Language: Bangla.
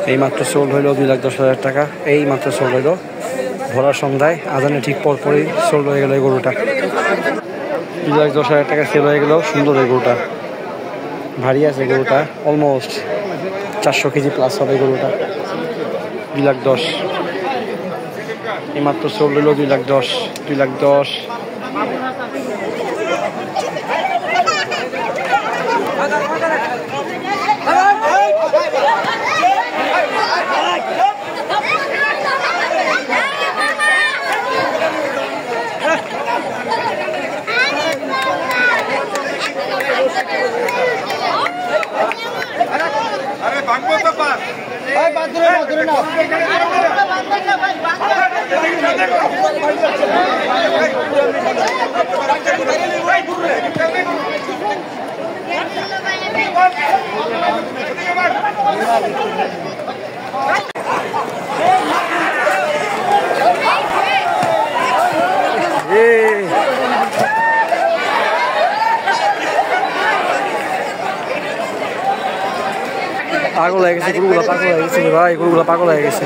এই মাত্র সোল্ড হইলো 2,10,000 টাকা। এই মাত্র সোল্ড হইলো ভোলার সন্ধ্যায় আজানে ঠিক পরপরই সোল্ড হয়ে গেল এই গরুটা। 2,10,000 টাকা সেল হয়ে গেল। সুন্দর এই গরুটা, ভারী আছে গরুটা, অলমোস্ট 400 কেজি প্লাস হবে গরুটা। 2,10,000 এই মাত্র সোল্ড হইলো 2,10,000। 2,10,000 পাগল হয়ে গেছে গরুগুলা, পাগল হয়ে গেছে ভাই, গরুগুলা পাগল হয়ে গেছে।